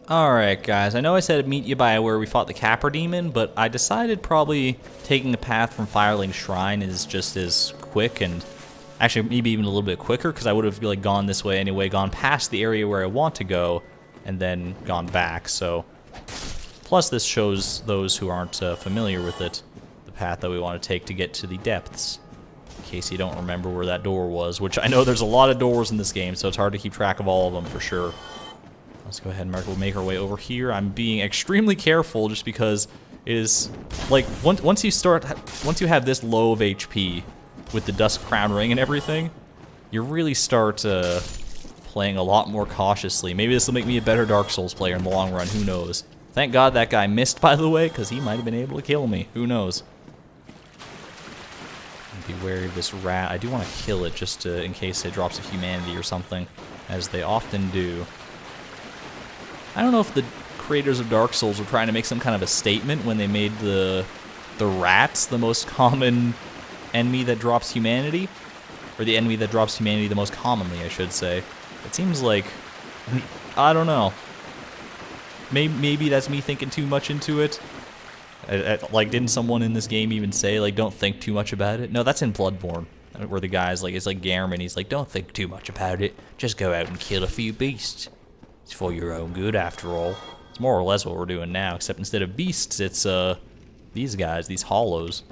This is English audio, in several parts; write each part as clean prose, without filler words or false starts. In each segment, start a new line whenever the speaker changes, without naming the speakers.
Alright guys, I know I said I'd meet you by where we fought the Capra Demon, but I decided probably taking the path from Firelink Shrine is just as quick, and actually maybe even a little bit quicker, because I would have like gone this way anyway, gone past the area where I want to go, and then gone back, so... Plus this shows those who aren't familiar with it, the path that we want to take to get to the depths. In case you don't remember where that door was, which I know there's a lot of doors in this game, so it's hard to keep track of all of them for sure. Let's go ahead and we'll make our way over here. I'm being extremely careful just because it is like once you have this low of HP with the Dusk Crown Ring and everything, you really start playing a lot more cautiously. Maybe this will make me a better Dark Souls player in the long run, who knows. Thank God that guy missed, by the way, because he might have been able to kill me. Who knows? Be wary of this rat. I do want to kill it just in case it drops a humanity or something, as they often do. I don't know if the creators of Dark Souls were trying to make some kind of a statement when they made the rats the most common enemy that drops humanity, or the enemy that drops humanity the most commonly, I should say. It seems like, I don't know. Maybe that's me thinking too much into it. Like, didn't someone in this game even say, like, don't think too much about it? No, that's in Bloodborne, where the guy's like, it's like Garamond, he's like, don't think too much about it, just go out and kill a few beasts. It's for your own good, after all. It's more or less what we're doing now, except instead of beasts, it's, these guys, these hollows.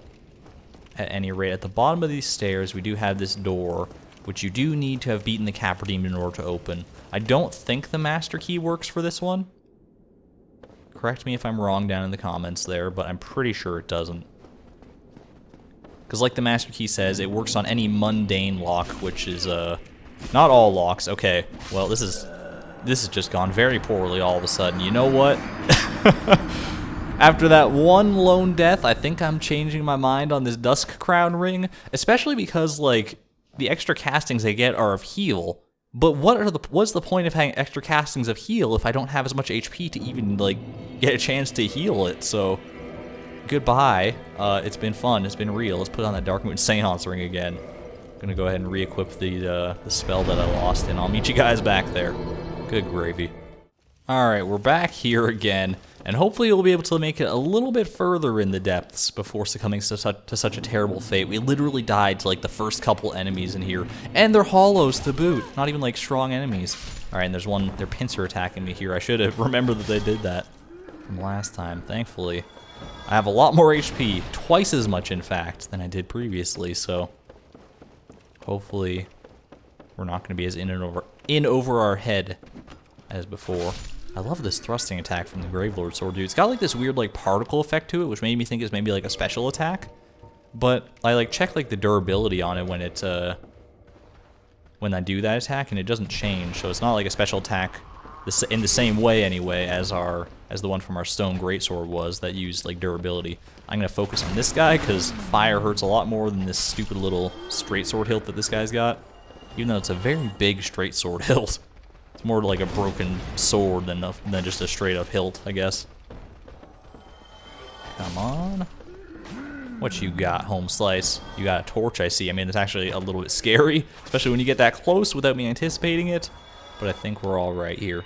At any rate, at the bottom of these stairs, we do have this door, which you do need to have beaten the Capra Demon in order to open. I don't think the Master Key works for this one. Correct me if I'm wrong down in the comments there, but I'm pretty sure it doesn't. Because like the Master Key says, it works on any mundane lock, which is, not all locks. Okay, well, this has just gone very poorly all of a sudden. You know what? After that one lone death, I think I'm changing my mind on this Dusk Crown Ring, especially because, like, the extra castings I get are of heal. But what's the point of having extra castings of heal if I don't have as much HP to even, like, get a chance to heal it? So, goodbye. It's been fun. It's been real. Let's put on that Dark Moon Seance Ring again. I'm gonna go ahead and re-equip the spell that I lost, and I'll meet you guys back there. Good gravy. Alright, we're back here again, and hopefully we'll be able to make it a little bit further in the depths before succumbing to such a terrible fate. We literally died to like the first couple enemies in here, and they're hollows to boot, not even like strong enemies. Alright, and there's one, their pincer attacking me here. I should have remembered that they did that from last time. Thankfully, I have a lot more HP, twice as much in fact, than I did previously, so hopefully we're not going to be as in over our head as before. I love this thrusting attack from the Gravelord Sword, dude. It's got like this weird like particle effect to it, which made me think it's maybe like a special attack. But I like checked like the durability on it when I do that attack, and it doesn't change. So it's not like a special attack in the same way anyway as the one from our Stone Greatsword was that used like durability. I'm gonna focus on this guy because fire hurts a lot more than this stupid little straight sword hilt that this guy's got. Even though it's a very big straight sword hilt. It's more like a broken sword than just a straight up hilt, I guess. Come on. What you got, Home Slice? You got a torch, I see. I mean, it's actually a little bit scary, especially when you get that close without me anticipating it. But I think we're all right here.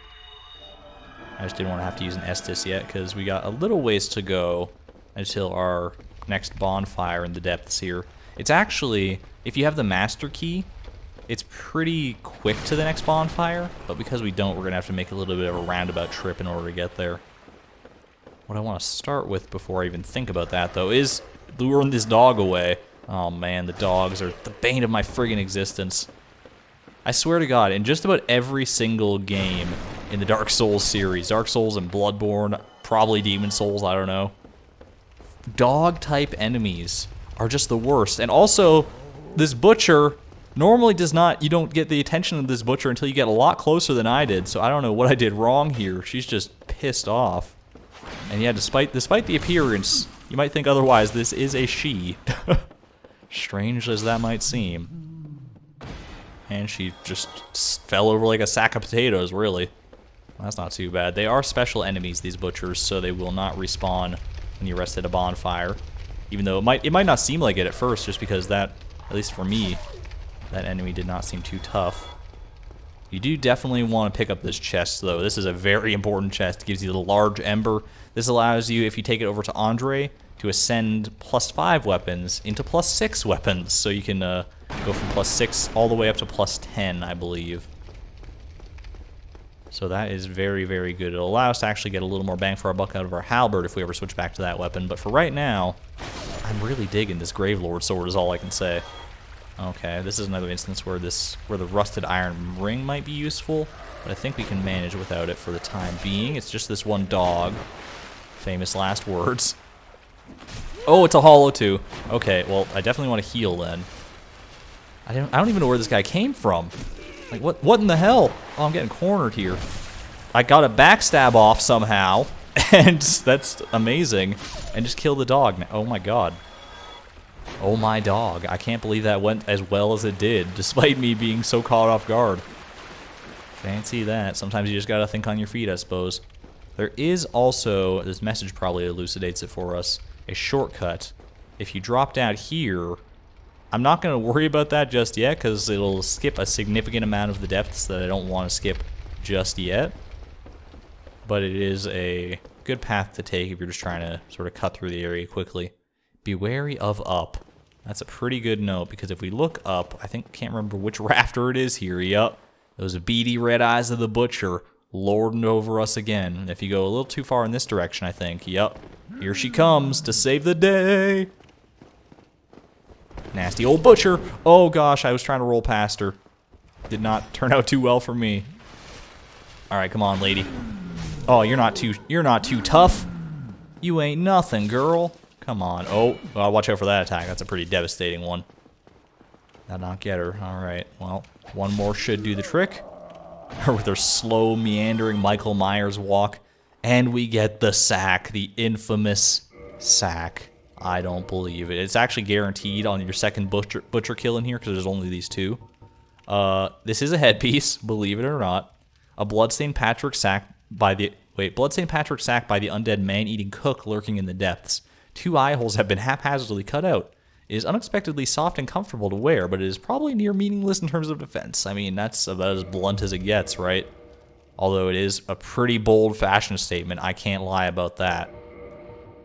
I just didn't want to have to use an Estus yet, because we got a little ways to go until our next bonfire in the depths here. It's actually, if you have the Master Key, it's pretty quick to the next bonfire, but because we don't, we're going to have to make a little bit of a roundabout trip in order to get there. What I want to start with before I even think about that, though, is luring this dog away. Oh man, the dogs are the bane of my friggin' existence. I swear to God, in just about every single game in the Dark Souls series, Dark Souls and Bloodborne, probably Demon Souls, I don't know, dog-type enemies are just the worst. And also, this butcher normally does not, you don't get the attention of this butcher until you get a lot closer than I did, so I don't know what I did wrong here. She's just pissed off. And yeah, despite the appearance, you might think otherwise, this is a she. Strange as that might seem. And she just fell over like a sack of potatoes, really. Well, that's not too bad. They are special enemies, these butchers, so they will not respawn when you rest at a bonfire. Even though it might not seem like it at first, just because that, at least for me, that enemy did not seem too tough. You do definitely want to pick up this chest, though. This is a very important chest. It gives you the large ember. This allows you, if you take it over to Andre, to ascend +5 weapons into +6 weapons. So you can go from +6 all the way up to +10, I believe. So that is very, very good. It'll allow us to actually get a little more bang for our buck out of our halberd if we ever switch back to that weapon. But for right now, I'm really digging this Gravelord sword is all I can say. Okay, this is another instance where the rusted iron ring might be useful, but I think we can manage without it for the time being. It's just this one dog. Famous last words. Oh, it's a hollow too. Okay, well, I definitely want to heal then. I don't even know where this guy came from. Like, what in the hell? Oh, I'm getting cornered here. I got a backstab off somehow, and that's amazing. And just kill the dog now. Oh my god. Oh my dog. I can't believe that went as well as it did, despite me being so caught off guard. Fancy that. Sometimes you just gotta think on your feet, I suppose. There is also, this message probably elucidates it for us, a shortcut. If you drop down here, I'm not going to worry about that just yet because it'll skip a significant amount of the depths that I don't want to skip just yet. But it is a good path to take if you're just trying to sort of cut through the area quickly. Be wary of up. That's a pretty good note because if we look up, I can't remember which rafter it is here. Yup. Those beady red eyes of the butcher lording over us again. And if you go a little too far in this direction, I think, yup. Here she comes to save the day. Nasty old butcher. Oh gosh, I was trying to roll past her. Did not turn out too well for me. All right, come on, lady. Oh, you're not too tough. You ain't nothing, girl. Come on. Oh, well, watch out for that attack. That's a pretty devastating one. Did not get her. All right. Well, one more should do the trick. With her slow, meandering Michael Myers walk, and we get the sack, the infamous sack. I don't believe it. It's actually guaranteed on your second butcher kill in here because there's only these two. This is a headpiece, believe it or not. A bloodstained Patrick sack by the undead man-eating cook lurking in the depths. 2 eye holes have been haphazardly cut out. It is unexpectedly soft and comfortable to wear, but it is probably near meaningless in terms of defense. I mean, that's about as blunt as it gets, right? Although it is a pretty bold fashion statement, I can't lie about that.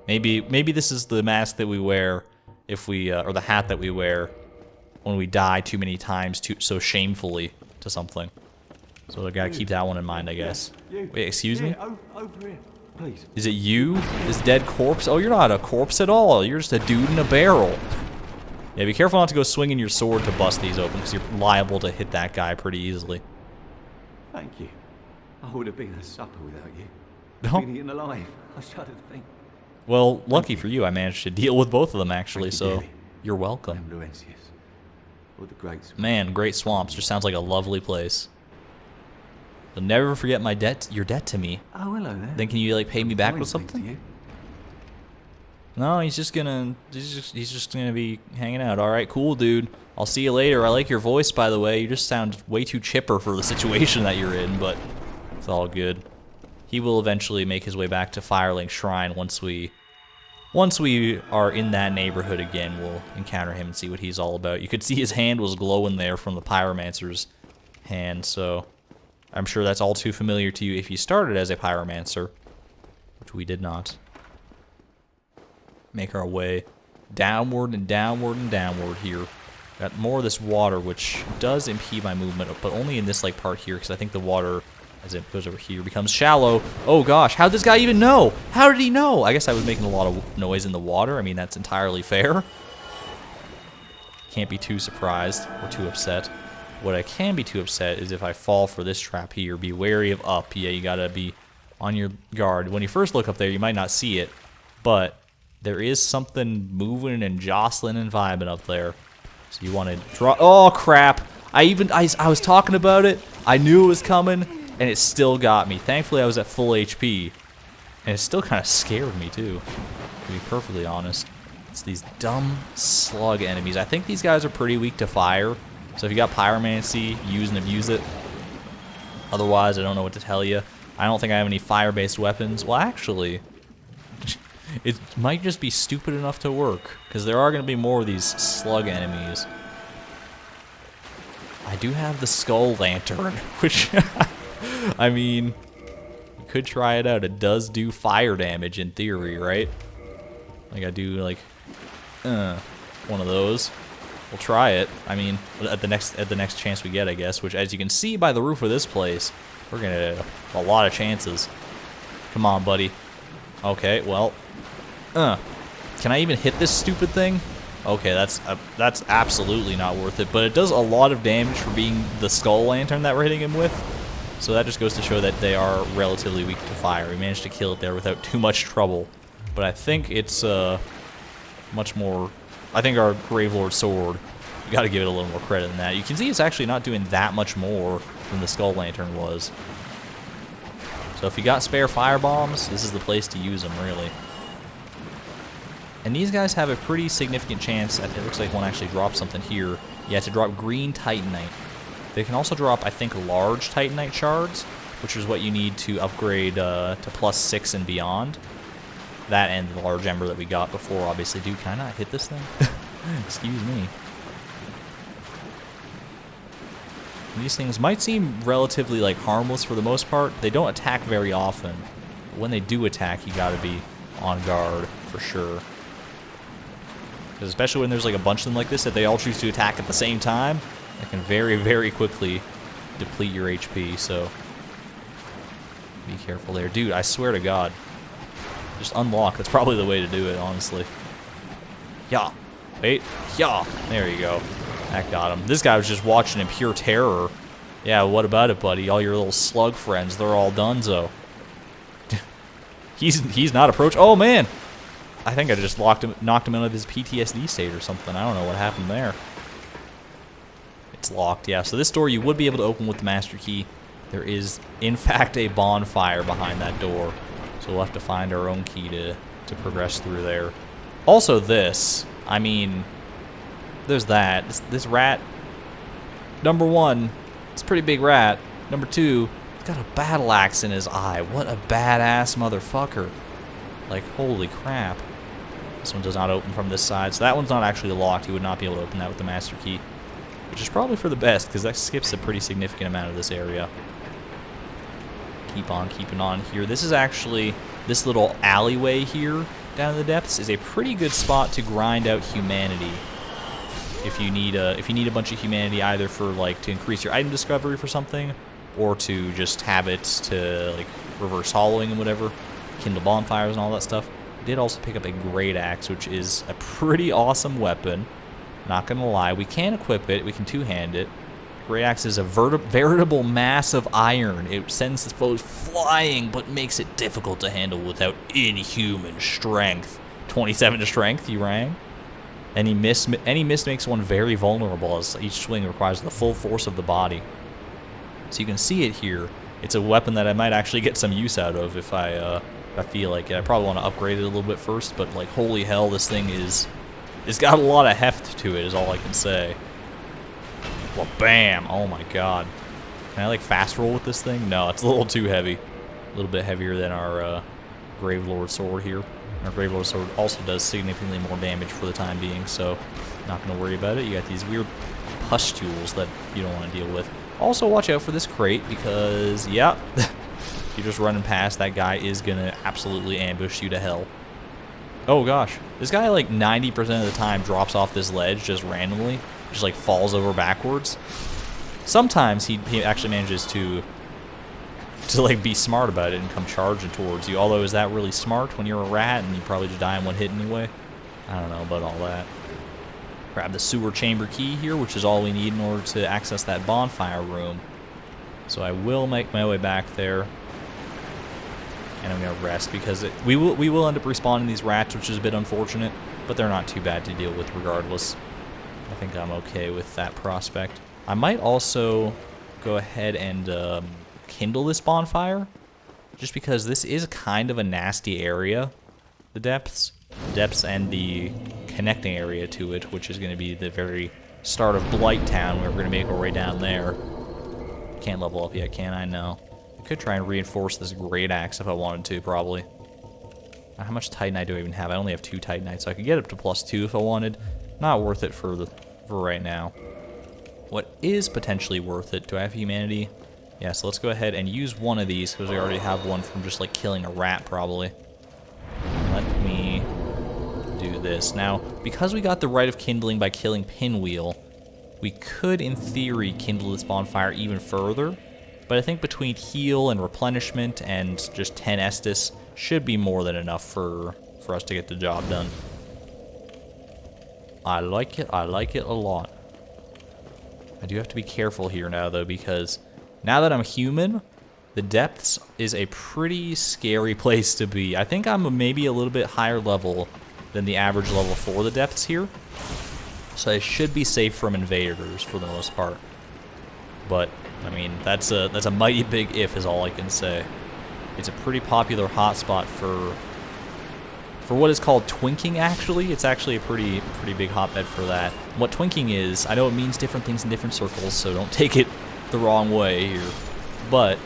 Maybe this is the mask that we wear if we, or the hat that we wear when we die too many times so shamefully to something. So I gotta keep that one in mind, I guess. Wait, excuse me?
Over here, please.
Is it you? This dead corpse? Oh, you're not a corpse at all. You're just a dude in a barrel. Yeah, be careful not to go swinging your sword to bust these open because you're liable to hit that guy pretty easily.
Thank you. I would have been at supper without you.
No.
Been eaten alive. I shudder to think.
Well, lucky for you, I managed to deal with both of them actually, so you're welcome.
Or the great swamp.
Man, Great Swamps just sounds like a lovely place. You'll never forget your debt to me.
Oh, hello there.
Then can you like pay me back with
Nice to
something?
you.
No, he's just gonna be hanging out. All right, cool, dude. I'll see you later. I like your voice, by the way. You just sound way too chipper for the situation that you're in, but it's all good. He will eventually make his way back to Firelink Shrine once we are in that neighborhood again. We'll encounter him and see what he's all about. You could see his hand was glowing there from the Pyromancer's hand, so I'm sure that's all too familiar to you if you started as a Pyromancer, which we did not. Make our way downward and downward and downward here. Got more of this water, which does impede my movement, but only in this like part here, because I think the water, as it goes over here, becomes shallow. Oh gosh, how did this guy even know? How did he know? I guess I was making a lot of noise in the water. I mean, that's entirely fair. Can't be too surprised or too upset. What I can be too upset is if I fall for this trap here. Be wary of up. Yeah, you gotta be on your guard. When you first look up there, you might not see it, but there is something moving and jostling and vibing up there. So you want to draw. Oh crap! I was talking about it. I knew it was coming, and it still got me. Thankfully, I was at full HP, and it still kind of scared me too. To be perfectly honest, it's these dumb slug enemies. I think these guys are pretty weak to fire. So if you got Pyromancy, use and abuse it. Otherwise, I don't know what to tell you. I don't think I have any fire-based weapons. Well, actually, it might just be stupid enough to work, because there are going to be more of these slug enemies. I I do have the skull lantern, which, I mean, you could try it out. It does do fire damage in theory, right? Like I do like one of those. We'll try it. I mean, at the next chance we get, I guess. Which, as you can see by the roof of this place, we're gonna get a lot of chances. Come on, buddy. Okay, well, can I even hit this stupid thing? Okay, that's absolutely not worth it. But it does a lot of damage for being the skull lantern that we're hitting him with. So that just goes to show that they are relatively weak to fire. We managed to kill it there without too much trouble. But I think it's much more. I think our Gravelord sword, you got to give it a little more credit than that. You can see it's actually not doing that much more than the skull lantern was. So if you got spare fire bombs, this is the place to use them, really. And these guys have a pretty significant chance. It looks like one actually dropped something here. Yeah, to drop green Titanite. They can also drop, I think, large Titanite shards, which is what you need to upgrade to +6 and beyond. That and the large ember that we got before, obviously. Dude, can I not hit this thing? Excuse me. These things might seem relatively like harmless for the most part. They don't attack very often. But when they do attack, you gotta be on guard for sure. Because especially when there's like a bunch of them like this that they all choose to attack at the same time, it can very, very quickly deplete your HP, so be careful there. Dude, I swear to God. Just unlock. That's probably the way to do it, honestly. Yeah. Wait. Yeah. There you go. That got him. This guy was just watching in pure terror. Yeah, what about it, buddy? All your little slug friends, they're all donezo. He's not approaching. Oh, man. I think I just knocked him out of his PTSD state or something. I don't know what happened there. It's locked, yeah. So this door you would be able to open with the master key. There is, in fact, a bonfire behind that door. So we'll have to find our own key to progress through there. Also this, I mean, there's that. This rat, number one, it's a pretty big rat. Number two, he's got a battle axe in his eye. What a badass motherfucker. Like, holy crap. This one does not open from this side. So that one's not actually locked. You would not be able to open that with the master key. Which is probably for the best, because that skips a pretty significant amount of this area. Keep on keeping on here. This is actually, this little alleyway here down in the depths is a pretty good spot to grind out humanity. If you need a bunch of humanity, either for like to increase your item discovery for something, or to just have it to like reverse hollowing and whatever, kindle bonfires and all that stuff. I did also pick up a great axe, which is a pretty awesome weapon. Not gonna lie, we can equip it. We can two-hand it. Great Axe is a veritable mass of iron. It sends the foes flying, but makes it difficult to handle without inhuman strength. 27 to strength, you rang. Any miss makes one very vulnerable, as each swing requires the full force of the body. So you can see it here. It's a weapon that I might actually get some use out of if I feel like it. I probably want to upgrade it a little bit first, but like, holy hell, this thing it's got a lot of heft to it, is all I can say. Well, bam! Oh my god. Can I like fast roll with this thing? No, it's a little too heavy. A little bit heavier than our Gravelord sword here. Our Gravelord sword also does significantly more damage for the time being, so not going to worry about it. You got these weird pustules that you don't want to deal with. Also, watch out for this crate because, yeah, if you're just running past, that guy is going to absolutely ambush you to hell. Oh gosh, this guy like 90% of the time drops off this ledge just randomly. Just like falls over backwards. Sometimes he actually manages to like be smart about it and come charging towards you. Although, is that really smart when you're a rat and you probably just die in one hit anyway? I don't know about all that. Grab the sewer chamber key here, which is all we need in order to access that bonfire room. So I will make my way back there. And I'm gonna rest because we will end up respawning these rats, which is a bit unfortunate, but they're not too bad to deal with regardless. I think I'm okay with that prospect. I might also go ahead and kindle this bonfire, just because this is kind of a nasty area, the depths and the connecting area to it, which is going to be the very start of Blighttown. We're going to make our way down there. Can't level up yet, can I? No. I could try and reinforce this great axe if I wanted to, probably. How much Titanite do I even have? I only have 2 Titanite, so I could get up to +2 if I wanted. Not worth it for right now. what is potentially worth it. Do I have humanity? Yeah, so let's go ahead and use one of these, because we already have one from just like killing a rat, probably. Let me do this. Now, because we got the right of kindling by killing Pinwheel, we could, in theory, kindle this bonfire even further, but I think between heal and replenishment and just 10 Estus should be more than enough for us to get the job done. I like it a lot. I do have to be careful here now, though, because now that I'm human, the depths is a pretty scary place to be. I think I'm maybe a little bit higher level than the average level for the depths here, so I should be safe from invaders for the most part. But I mean, that's a mighty big if, is all I can say. It's a pretty popular hotspot for what is called twinking. Actually, it's actually a pretty big hotbed for that. What twinking is, I know it means different things in different circles, so don't take it the wrong way here. But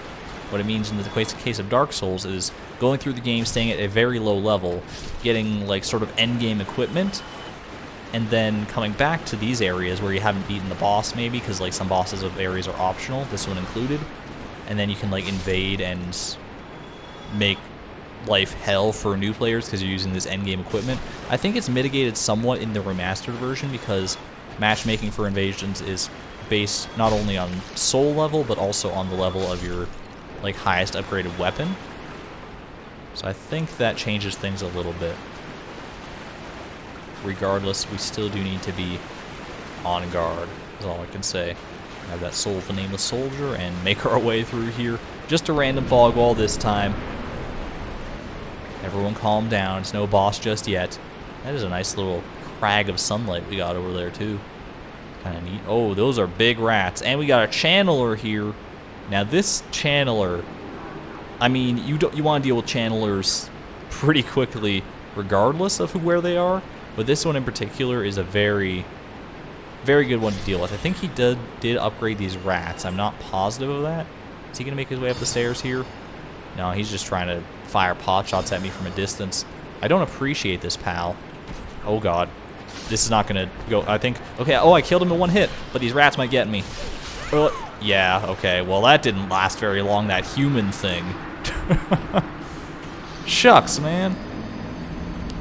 what it means in the case of Dark Souls is going through the game, staying at a very low level, getting like sort of end game equipment, and then coming back to these areas where you haven't beaten the boss, maybe, because like some bosses of areas are optional, this one included, and then you can like invade and make life hell for new players because you're using this endgame equipment. I think it's mitigated somewhat in the remastered version because matchmaking for invasions is based not only on soul level but also on the level of your like highest upgraded weapon. So I think that changes things a little bit. Regardless, we still do need to be on guard, is all I can say. Have that soul of the Nameless Soldier and make our way through here. Just a random fog wall this time. Everyone calm down, it's no boss just yet. That is a nice little crag of sunlight we got over there too. Kind of neat. Oh, those are big rats. And we got a channeler here. Now this channeler, I mean, you want to deal with channelers pretty quickly regardless of where they are. But this one in particular is a very good one to deal with. I think he did upgrade these rats. I'm not positive of that. Is he going to make his way up the stairs here? No, he's just trying to fire pot shots at me from a distance. I don't appreciate this, pal. Oh, God. This is not going to go, I think. Okay, oh, I killed him in one hit, but these rats might get me. Yeah, okay. Well, that didn't last very long, that human thing. Shucks, man.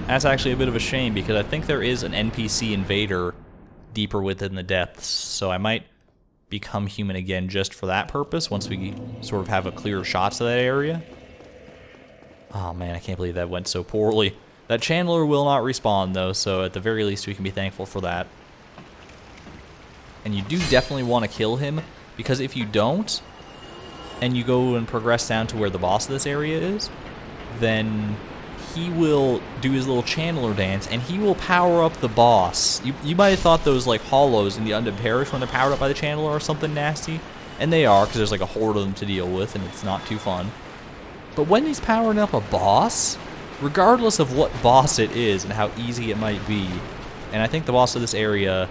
That's actually a bit of a shame because I think there is an NPC invader deeper within the depths, so I might become human again just for that purpose once we sort of have a clearer shot to that area. Oh man, I can't believe that went so poorly. That channeler will not respawn though, so at the very least we can be thankful for that. And you do definitely want to kill him, because if you don't, and you go and progress down to where the boss of this area is, then he will do his little channeler dance, and he will power up the boss. You might have thought those like hollows in the Undead Parish when they're powered up by the channeler are something nasty, and they are, because there's like a horde of them to deal with, and it's not too fun. But when he's powering up a boss, regardless of what boss it is and how easy it might be, and I think the boss of this area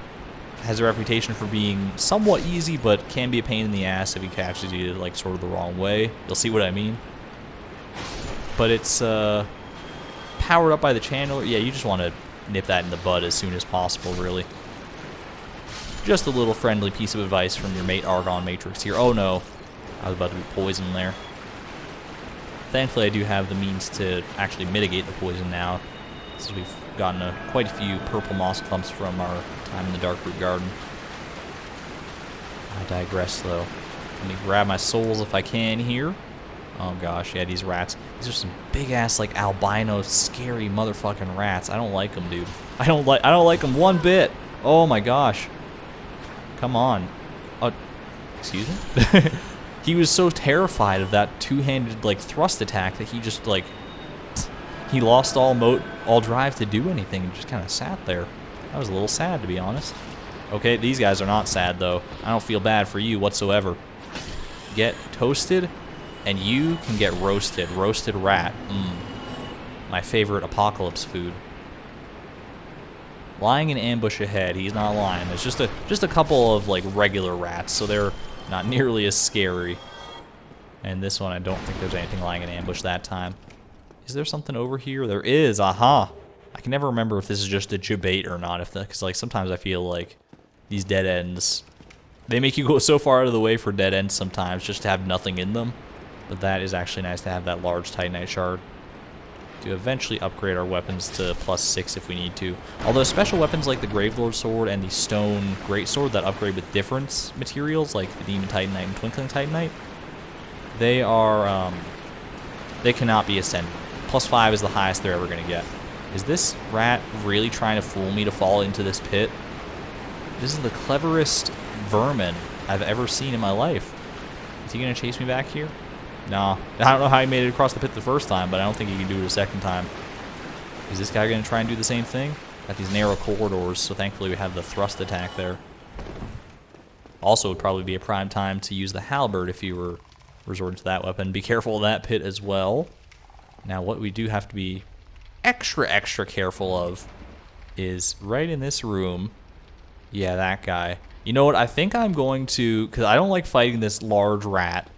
has a reputation for being somewhat easy, but can be a pain in the ass if he catches you like sort of the wrong way. You'll see what I mean. But it's powered up by the channeler. Yeah, you just want to nip that in the bud as soon as possible, really. Just a little friendly piece of advice from your mate ArgonMatrix here. Oh no, I was about to be poisoned there. Thankfully, I do have the means to actually mitigate the poison now, since we've gotten quite a few purple moss clumps from our time in the Darkroot Garden. I digress, though. Let me grab my souls if I can here. Oh gosh, yeah, these rats. These are some big-ass, like, albino, scary motherfucking rats. I don't like them, dude. I don't like them one bit. Oh my gosh. Come on. Excuse me? He was so terrified of that two-handed, like, thrust attack that he just, like, he lost all drive to do anything and just kind of sat there. That was a little sad, to be honest. Okay, these guys are not sad, though. I don't feel bad for you whatsoever. Get toasted, and you can get roasted. Roasted rat. My favorite apocalypse food. Lying in ambush ahead. He's not lying. There's just a couple of, like, regular rats, so they're not nearly as scary. And this one, I don't think there's anything lying in ambush that time. Is there something over here? There is. Aha. I can never remember if this is just a debate or not. Because like sometimes I feel like these dead ends They make you go so far out of the way for dead ends sometimes just to have nothing in them. But that is actually nice to have that large Titanite shard to eventually upgrade our weapons to +6 if we need to. Although special weapons like the Gravelord Sword and the Stone Greatsword that upgrade with different materials like the Demon Titanite and Twinkling Titanite, they are, they cannot be ascended. +5 is the highest they're ever going to get. Is this rat really trying to fool me to fall into this pit? This is the cleverest vermin I've ever seen in my life. Is he going to chase me back here? No. I don't know how he made it across the pit the first time, but I don't think he can do it a second time. Is this guy going to try and do the same thing? Got these narrow corridors, so thankfully we have the thrust attack there. Also, would probably be a prime time to use the halberd if you were resorting to that weapon. Be careful of that pit as well. Now, what we do have to be extra careful of is right in this room. Yeah, that guy. You know what? I think I'm going to, because I don't like fighting this large rat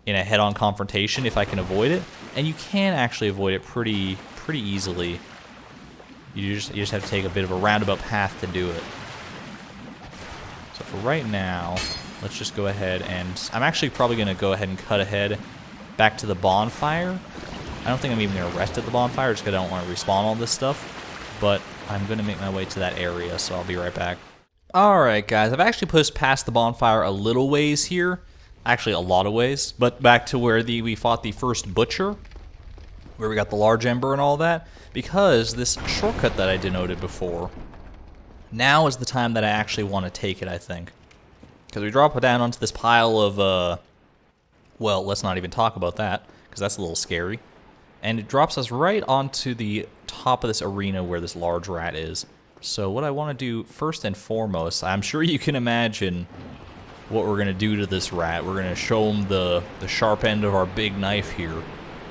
in a head-on confrontation if I can avoid it, and you can actually avoid it pretty easily. You just have to take a bit of a roundabout path to do it. So for right now, let's just go ahead and I'm actually probably going to go ahead and cut ahead back to the bonfire. I don't think I'm even going to rest at the bonfire just because I don't want to respawn all this stuff, but I'm going to make my way to that area, so I'll be right back. Alright guys, I've actually pushed past the bonfire a little ways here. Actually, a lot of ways, but back to where we fought the first butcher, where we got the large ember and all that, because this shortcut that I denoted before, now is the time that I actually want to take it, I think. Because we drop it down onto this pile of, well, let's not even talk about that, because that's a little scary. And it drops us right onto the top of this arena where this large rat is. So what I want to do first and foremost, I'm sure you can imagine what we're going to do to this rat. We're going to show him the sharp end of our big knife here.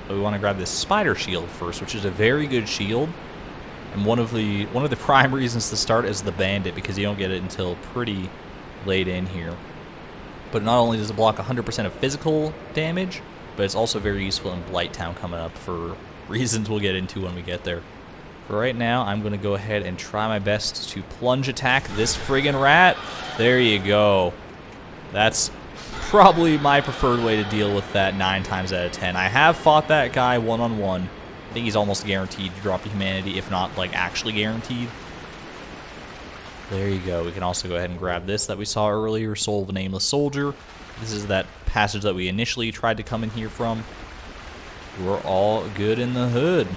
But we want to grab this spider shield first, which is a very good shield. And one of the prime reasons to start is the bandit, because you don't get it until pretty late in here. But not only does it block 100% of physical damage, but it's also very useful in Blighttown coming up for reasons we'll get into when we get there. For right now, I'm going to go ahead and try my best to plunge attack this friggin' rat. There you go. That's probably my preferred way to deal with that 9 times out of 10. I have fought that guy one-on-one. I think he's almost guaranteed to drop to humanity, if not, like, actually guaranteed. There you go. We can also go ahead and grab this that we saw earlier, Soul of a Nameless Soldier. This is that passage that we initially tried to come in here from. We're all good in the hood.